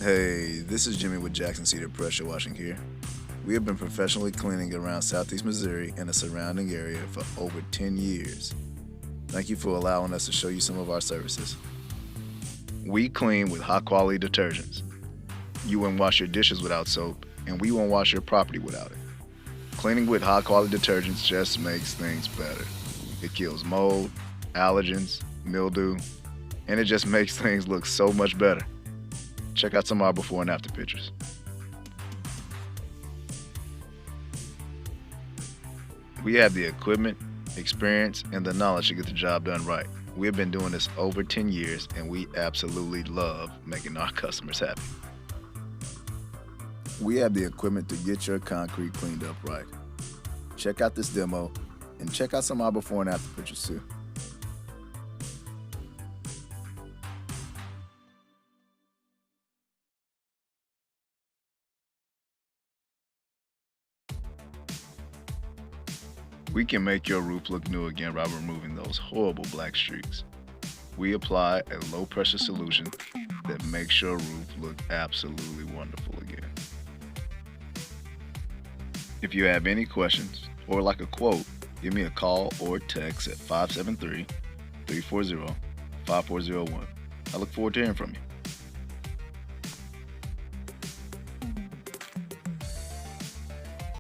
Hey, this is Jimmy with Jackson Cedar Pressure Washing here. We have been professionally cleaning around Southeast Missouri and the surrounding area for over 10 years. Thank you for allowing us to show you some of our services. We clean with high quality detergents. You won't wash your dishes without soap, and we won't wash your property without it. Cleaning with high quality detergents just makes things better. It kills mold, allergens, mildew, and it just makes things look so much better. Check out some of our before and after pictures. We have the equipment, experience, and the knowledge to get the job done right. We have been doing this over 10 years and we absolutely love making our customers happy. We have the equipment to get your concrete cleaned up right. Check out this demo and check out some of our before and after pictures too. We can make your roof look new again by removing those horrible black streaks. We apply a low pressure solution that makes your roof look absolutely wonderful again. If you have any questions or like a quote, give me a call or text at 573 340 5401. I look forward to hearing from you.